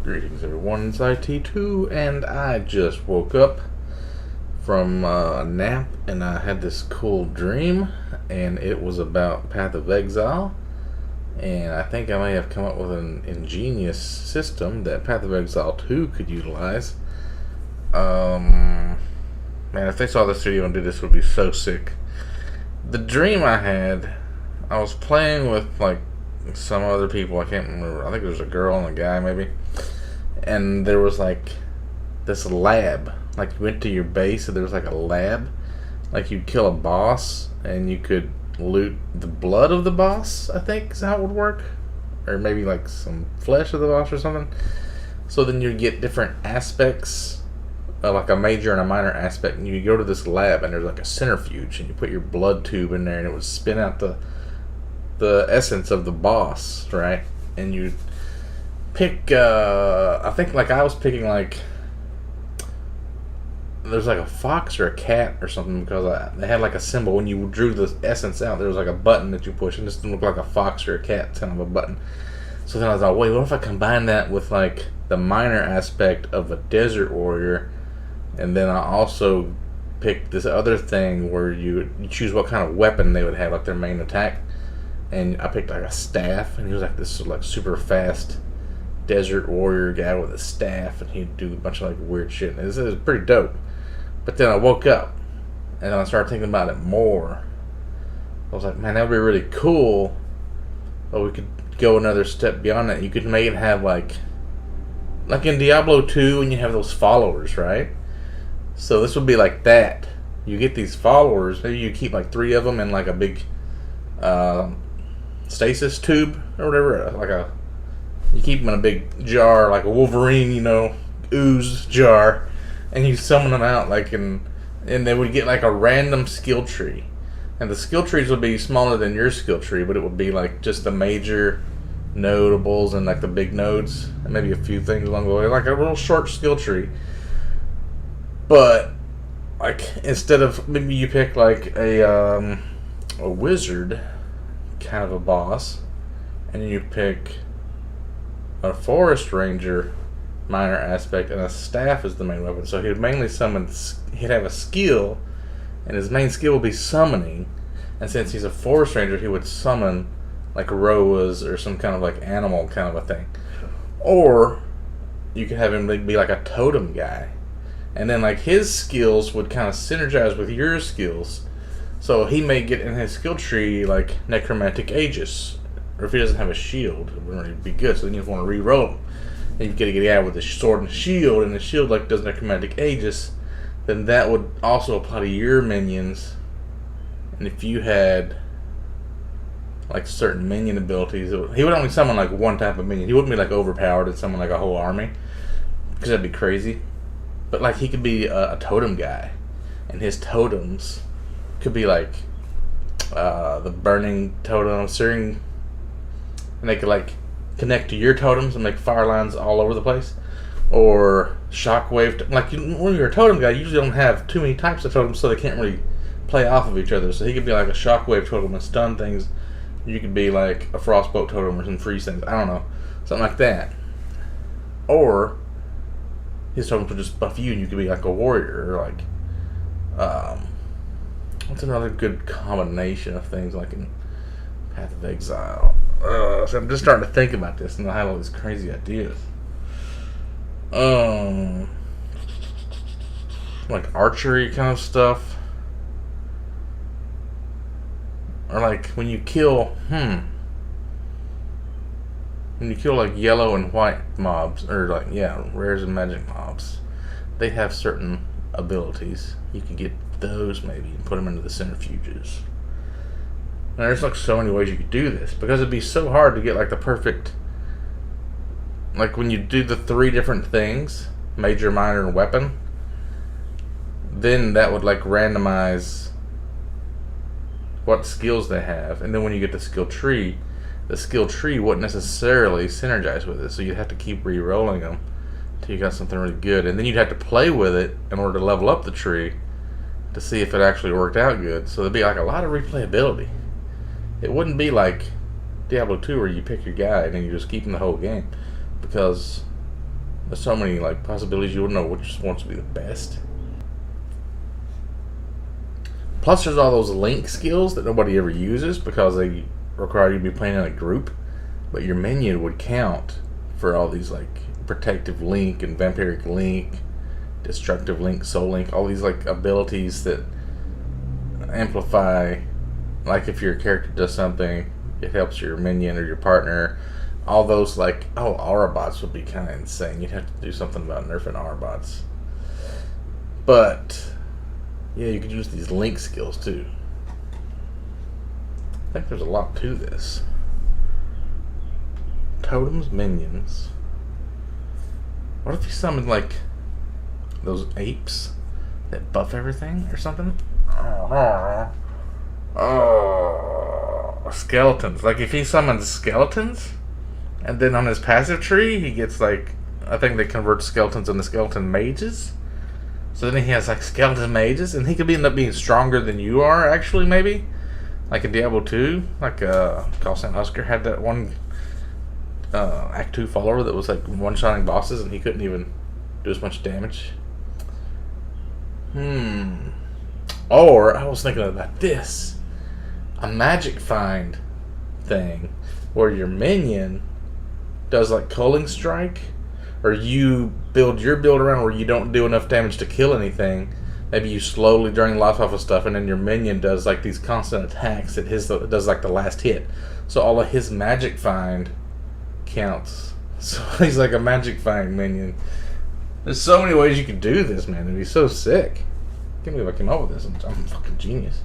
Greetings everyone, it's IT2, and I just woke up from a nap, and I had this cool dream, and it was about Path of Exile, and I think I may have come up with an ingenious system that Path of Exile 2 could utilize. Man, if they saw this video and did this, it would be so sick. The dream I had, I was playing with like some other people, I can't remember, I think there was a girl and a guy maybe. And there was like this lab, like you went to your base and there was like a lab, like you'd kill a boss and you could loot the blood of the boss, I think is how it would work, or maybe like some flesh of the boss or something. So then you'd get different aspects, like a major and a minor aspect, and you go to this lab and there's like a centrifuge and you put your blood tube in there and it would spin out the essence of the boss, right? And you pick, I think like I was picking like, there's like a fox or a cat or something, because they had like a symbol when you drew the essence out. There was like a button that you push, and this didn't look like a fox or a cat, kind of a button. So then I was like, wait, what if I combine that with like the minor aspect of a desert warrior, and then I also picked this other thing where you choose what kind of weapon they would have, like their main attack. And I picked like a staff, and he was like this like super fast desert warrior guy with a staff, and he'd do a bunch of like weird shit. And it was pretty dope. But then I woke up and then I started thinking about it more. I was like, man, that would be really cool, but we could go another step beyond that. You could make it have like in Diablo 2 when you have those followers, right? So this would be like that. You get these followers, maybe you keep like 3 of them in like a big stasis tube or whatever, you keep them in a big jar, like a Wolverine, ooze jar, and you summon them out, and they would get like a random skill tree, and the skill trees would be smaller than your skill tree, but it would be like just the major notables and like the big nodes, and maybe a few things along the way, like a real short skill tree. But like instead of, maybe you pick like a wizard kind of a boss, and you pick a forest ranger minor aspect, and a staff is the main weapon. So he would mainly summon, he'd have a skill, and his main skill would be summoning, and since he's a forest ranger, he would summon like roas or some kind of like animal kind of a thing. Or you could have him be like a totem guy, and then like his skills would kind of synergize with your skills. So he may get in his skill tree like necromantic aegis, or if he doesn't have a shield, it wouldn't really be good. So then you want to re-roll him. And you get to get a guy with a sword and shield, and the shield like does necromantic aegis. Then that would also apply to your minions. And if you had like certain minion abilities, he would only summon like one type of minion. He wouldn't be like overpowered and summon like a whole army, because that'd be crazy. But like he could be a totem guy, and his totems could be like the burning totem, searing, and they could like connect to your totems and make fire lines all over the place, or shockwave. Like when you're a totem guy, you usually don't have too many types of totems, so they can't really play off of each other. So he could be like a shockwave totem and stun things. You could be like a frostbolt totem or some freeze things. I don't know, something like that. Or his totems would just buff you, and you could be like a warrior, or like what's another good combination of things like in Path of Exile? So I'm just starting to think about this, and I have all these crazy ideas. Like archery kind of stuff, or like when you kill, like yellow and white mobs, or like rares and magic mobs, they have certain abilities. You could get those maybe and put them into the centrifuges. Now, there's like so many ways you could do this, because it'd be so hard to get like the perfect, like when you do the 3 different things, major, minor, and weapon, then that would like randomize what skills they have, and then when you get the skill tree wouldn't necessarily synergize with it, so you'd have to keep re-rolling them until you got something really good, and then you'd have to play with it in order to level up the tree to see if it actually worked out good. So there'd be like a lot of replayability. It wouldn't be like Diablo 2 where you pick your guy and then you just keep him the whole game, because There's so many like possibilities, you wouldn't know which ones to be the best. Plus, there's all those link skills that nobody ever uses because they require you to be playing in a group. But your minion would count for all these like protective link and vampiric link, destructive link, soul link, all these like abilities that amplify. Like if your character does something, it helps your minion or your partner. All those like, oh, aura bots would be kind of insane. You'd have to do something about nerfing aura bots. But yeah, you could use these link skills too. I think there's a lot to this. Totems, minions. What if you summon like those apes that buff everything or something? Oh, skeletons. Like if he summons skeletons, and then on his passive tree he gets like, I think they convert skeletons into skeleton mages. So then he has like skeleton mages, and he could end up being stronger than you are actually, maybe. Like in Diablo 2, like Call St. Husker had that one Act 2 follower that was like one-shotting bosses, and he couldn't even do as much damage. Or I was thinking about this. A magic find thing where your minion does like culling strike, or you build your build around where you don't do enough damage to kill anything. Maybe you slowly drain life off of stuff, and then your minion does like these constant attacks that does like the last hit. So all of his magic find counts. So he's like a magic find minion. There's so many ways you could do this, man. It'd be so sick. I can't believe I came up with this. I'm a fucking genius.